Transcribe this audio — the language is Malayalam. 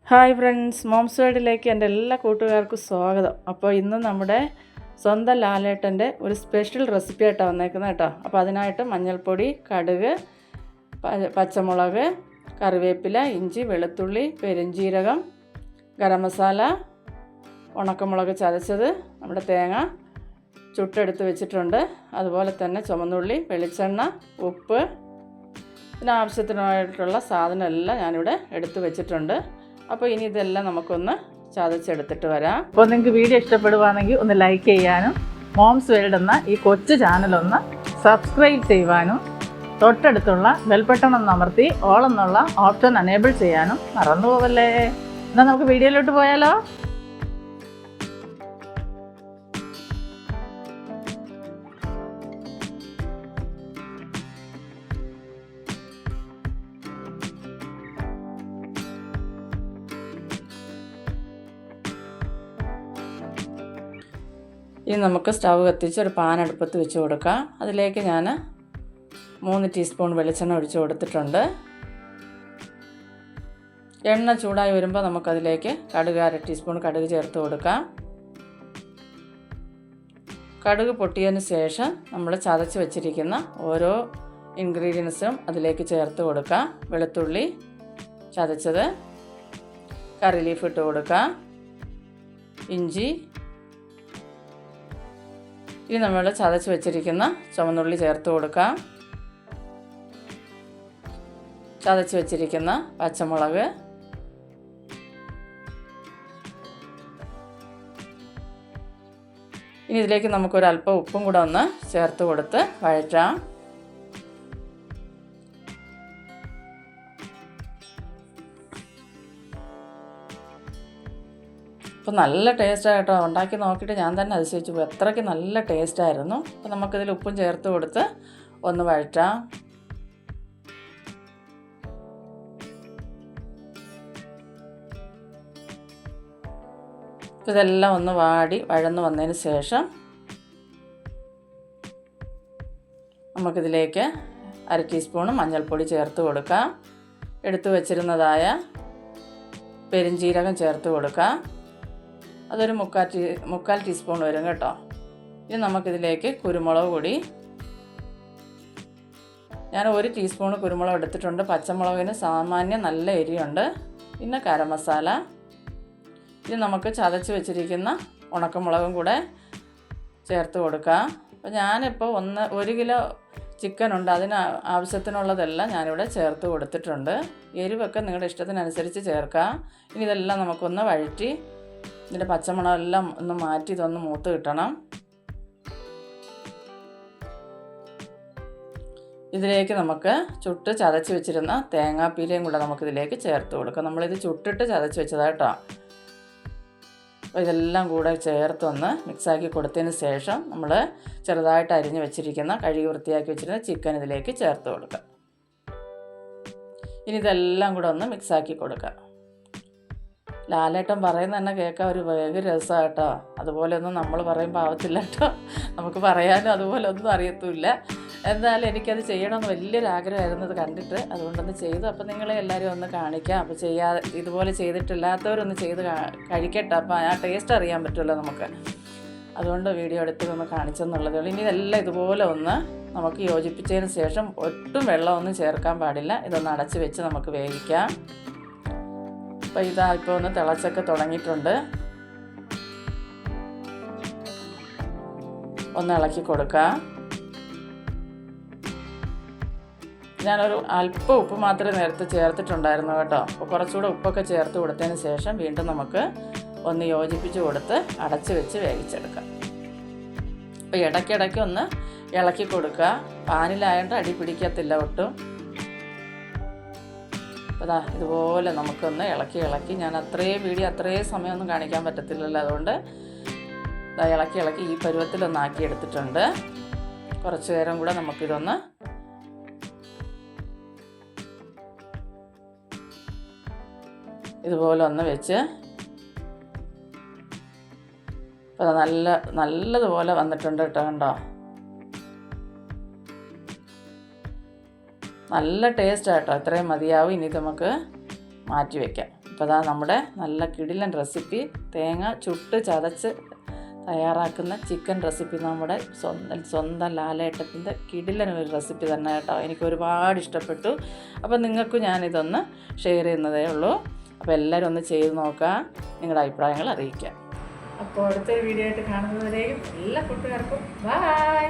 ഹായ് ഫ്രണ്ട്സ്, മോംസ് വേൾഡിലേക്ക് എൻ്റെ എല്ലാ കൂട്ടുകാർക്കും സ്വാഗതം. അപ്പോൾ ഇന്ന് നമ്മുടെ സ്വന്തം ലാലേട്ടൻ്റെ ഒരു സ്പെഷ്യൽ റെസിപ്പി ആയിട്ടാണ് വന്നേക്കുന്നത് കേട്ടോ. അപ്പോൾ അതിനായിട്ട് മഞ്ഞൾപ്പൊടി, കടുക്, പച്ചമുളക്, കറിവേപ്പില, ഇഞ്ചി, വെളുത്തുള്ളി, പെരുംജീരകം, ഗരം മസാല, ഉണക്കമുളക് ചതച്ചത്, നമ്മുടെ തേങ്ങ ചുട്ടെടുത്ത് വെച്ചിട്ടുണ്ട്. അതുപോലെ തന്നെ ചുവന്നുള്ളി, വെളിച്ചെണ്ണ, ഉപ്പ്, പിന്നെ ആവശ്യത്തിനായിട്ടുള്ള സാധനം എല്ലാം ഞാനിവിടെ എടുത്ത് വെച്ചിട്ടുണ്ട്. അപ്പോൾ ഇനി ഇതെല്ലാം നമുക്കൊന്ന് ചതച്ചെടുത്തിട്ട് വരാം. അപ്പോൾ നിങ്ങൾക്ക് വീഡിയോ ഇഷ്ടപ്പെടുവാണെങ്കിൽ ഒന്ന് ലൈക്ക് ചെയ്യാനും മോംസ് വേൾഡ് എന്ന ഈ കൊച്ചു ചാനലൊന്ന് സബ്സ്ക്രൈബ് ചെയ്യുവാനും തൊട്ടടുത്തുള്ള ബെൽ ബട്ടൺ ഒന്ന് അമർത്തി ഓൾ എന്നുള്ള ഓപ്ഷൻ എനേബിൾ ചെയ്യാനും മറന്നു പോവല്ലേ. എന്നാൽ നമുക്ക് വീഡിയോയിലോട്ട് പോയാലോ. ഇനി നമുക്ക് സ്റ്റവ് കത്തിച്ച് ഒരു പാൻ അടുപ്പത്ത് വെച്ച് കൊടുക്കാം. അതിലേക്ക് ഞാൻ 3 ടീസ്പൂൺ വെളിച്ചെണ്ണ ഒഴിച്ച് കൊടുത്തിട്ടുണ്ട്. എണ്ണ ചൂടായി വരുമ്പോൾ നമുക്കതിലേക്ക് കടുക് 1/2 ടീസ്പൂൺ കടുക് ചേർത്ത് കൊടുക്കാം. കടുക് പൊട്ടിയതിന് ശേഷം നമ്മൾ ചതച്ച് വെച്ചിരിക്കുന്ന ഓരോ ഇൻഗ്രീഡിയൻസും അതിലേക്ക് ചേർത്ത് കൊടുക്കാം. വെളുത്തുള്ളി ചതച്ചത്, കറി ലീഫ് ഇട്ട് കൊടുക്കാം, ഇഞ്ചി, ഇനി നമ്മൾ ചതച്ച് വെച്ചിരിക്കുന്ന ചുവന്നുള്ളി ചേർത്ത് കൊടുക്കാം, ചതച്ച് വെച്ചിരിക്കുന്ന പച്ചമുളക്, ഇനി ഇതിലേക്ക് നമുക്കൊരല്പം ഉപ്പും കൂടെ ഒന്ന് ചേർത്ത് കൊടുത്ത് വഴറ്റാം. അപ്പോൾ നല്ല ടേസ്റ്റാണ് കേട്ടോ. ഉണ്ടാക്കി നോക്കിയിട്ട് ഞാൻ തന്നെ അതിശയിച്ചു പോയി, അത്രയ്ക്ക് നല്ല ടേസ്റ്റായിരുന്നു. അപ്പോൾ നമുക്കിതിൽ ഉപ്പും ചേർത്ത് കൊടുത്ത് ഒന്ന് വഴറ്റാം. ഇതെല്ലാം ഒന്ന് വഴന്ന് വന്നതിന് ശേഷം നമുക്കിതിലേക്ക് 1/2 ടീസ്പൂൺ മഞ്ഞൾപ്പൊടി ചേർത്ത് കൊടുക്കാം. എടുത്തു വച്ചിരുന്നതായ പെരുംജീരകം ചേർത്ത് കൊടുക്കാം. അതൊരു 3/4 ടീസ്പൂൺ വരും കേട്ടോ. ഇനി നമുക്കിതിലേക്ക് കുരുമുളക് പൊടി, ഞാൻ 1 ടീസ്പൂൺ കുരുമുളക് എടുത്തിട്ടുണ്ട്. പച്ചമുളകിന് സാമാന്യം നല്ല എരിയുണ്ട്. പിന്നെ ഗരം മസാല, ഇനി നമുക്ക് ചതച്ച് വെച്ചിരിക്കുന്ന ഉണക്കമുളകും കൂടെ ചേർത്ത് കൊടുക്കാം. അപ്പോൾ ഞാനിപ്പോൾ 1 കിലോ ചിക്കൻ ഉണ്ട്, അതിന് ആവശ്യത്തിനുള്ളതെല്ലാം ഞാനിവിടെ ചേർത്ത് കൊടുത്തിട്ടുണ്ട്. എരിവൊക്കെ നിങ്ങളുടെ ഇഷ്ടത്തിനനുസരിച്ച് ചേർക്കാം. ഇനി ഇതെല്ലാം നമുക്കൊന്ന് വഴറ്റി ഇതിൻ്റെ പച്ചമണമെല്ലാം ഒന്ന് മാറ്റി ഇതൊന്ന് മൂത്ത് കിട്ടണം. ഇതിലേക്ക് നമുക്ക് ചുട്ട് ചതച്ച് വെച്ചിരുന്ന തേങ്ങാപ്പീലയും കൂടെ നമുക്കിതിലേക്ക് ചേർത്ത് കൊടുക്കാം. നമ്മളിത് ചുട്ടിട്ട് ചതച്ച് വെച്ചതാണ് കേട്ടോ. അപ്പോൾ ഇതെല്ലാം കൂടെ ചേർത്തൊന്ന് മിക്സാക്കി കൊടുത്തതിന് ശേഷം നമ്മൾ ചെറുതായിട്ട് അരിഞ്ഞ് വെച്ചിരിക്കുന്ന കഴുകി വൃത്തിയാക്കി വെച്ചിരുന്ന ചിക്കൻ ഇതിലേക്ക് ചേർത്ത് കൊടുക്കാം. ഇനി ഇതെല്ലാം കൂടെ ഒന്ന് മിക്സാക്കി കൊടുക്കാം. ലാലേട്ടൻ പറയുന്നത് തന്നെ കേൾക്കാൻ ഒരു വേഗ രസമാണ് കേട്ടോ. അതുപോലെയൊന്നും നമ്മൾ പറയുമ്പോൾ ആവത്തില്ല കേട്ടോ. നമുക്ക് പറയാനും അതുപോലെ ഒന്നും അറിയത്തുമില്ല. എന്തായാലും എനിക്കത് ചെയ്യണമെന്ന് വലിയൊരു ആഗ്രഹമായിരുന്നു ഇത് കണ്ടിട്ട്, അതുകൊണ്ടൊന്ന് ചെയ്തു. അപ്പോൾ നിങ്ങളെ എല്ലാവരും ഒന്ന് കാണിക്കാം. അപ്പോൾ ഇതുപോലെ ചെയ്തിട്ടില്ലാത്തവരൊന്ന് ചെയ്ത് കഴിക്കട്ടെ. അപ്പോൾ ആ ടേസ്റ്റ് അറിയാൻ പറ്റുമല്ലോ നമുക്ക്. അതുകൊണ്ട് വീഡിയോ എടുത്തൊന്ന് കാണിച്ചെന്നുള്ളതേ ഉള്ളൂ. ഇനി ഇതെല്ലാം ഇതുപോലെ ഒന്ന് നമുക്ക് യോജിപ്പിച്ചതിന് ശേഷം ഒട്ടും വെള്ളമൊന്നും ചേർക്കാൻ പാടില്ല. ഇതൊന്ന് അടച്ച് വെച്ച് നമുക്ക് വേവിക്കാം. അപ്പോൾ ഇതാ ഇപ്പോൾ ഒന്ന് തിളച്ചൊക്കെ തുടങ്ങിയിട്ടുണ്ട്. ഒന്ന് ഇളക്കി കൊടുക്കാം. ഞാനൊരു അല്പം ഉപ്പ് മാത്രമേ നേരത്തെ ചേർത്തിട്ടുണ്ടായിരുന്നു കേട്ടോ. അപ്പോൾ കുറച്ചുകൂടെ ഉപ്പൊക്കെ ചേർത്ത് കൊടുത്തതിന് ശേഷം വീണ്ടും നമുക്ക് ഒന്ന് യോജിപ്പിച്ച് കൊടുത്ത് അടച്ച് വെച്ച് വേവിച്ചെടുക്കാം. അപ്പോൾ ഇടയ്ക്കിടയ്ക്ക് ഒന്ന് ഇളക്കി കൊടുക്കുക. പാനിലായതുകൊണ്ട് അടി പിടിക്കത്തില്ല ഒട്ടും. അതാ ഇതുപോലെ നമുക്കൊന്ന് ഇളക്കി ഞാൻ അത്രയും സമയമൊന്നും കാണിക്കാൻ പറ്റത്തില്ലല്ലോ. അതുകൊണ്ട് ഇളക്കി ഈ പരുവത്തിലൊന്നാക്കി എടുത്തിട്ടുണ്ട്. കുറച്ച് നേരം കൂടെ നമുക്കിതൊന്ന് ഇതുപോലെ ഒന്ന് വെച്ച്, അപ്പോൾ നല്ലതുപോലെ വന്നിട്ടുണ്ട് കേട്ടോ. കണ്ടോ, നല്ല ടേസ്റ്റ് ആട്ടോ. ഇത്രയും മതിയാവും. ഇനി നമുക്ക് മാറ്റി വയ്ക്കാം. അപ്പോൾ അതാ നമ്മുടെ നല്ല കിടിലൻ റെസിപ്പി, തേങ്ങ ചുട്ട് ചതച്ച് തയ്യാറാക്കുന്ന ചിക്കൻ റെസിപ്പി, നമ്മുടെ സ്വന്തം ലാലേട്ടത്തിൻ്റെ കിടിലൻ ഒരു റെസിപ്പി തന്നെ കേട്ടോ. എനിക്ക് ഒരുപാട് ഇഷ്ടപ്പെട്ടു. അപ്പോൾ നിങ്ങൾക്കും ഞാനിതൊന്ന് ഷെയർ ചെയ്യുന്നതേ ഉള്ളൂ. അപ്പോൾ എല്ലാവരും ഒന്ന് ചെയ്ത് നോക്കുക, നിങ്ങളുടെ അഭിപ്രായങ്ങൾ അറിയിക്കുക. അപ്പോൾ അടുത്തൊരു വീഡിയോ ആയിട്ട് കാണുന്നവരെയും എല്ലാ കൂട്ടുകാർക്കും ബൈ.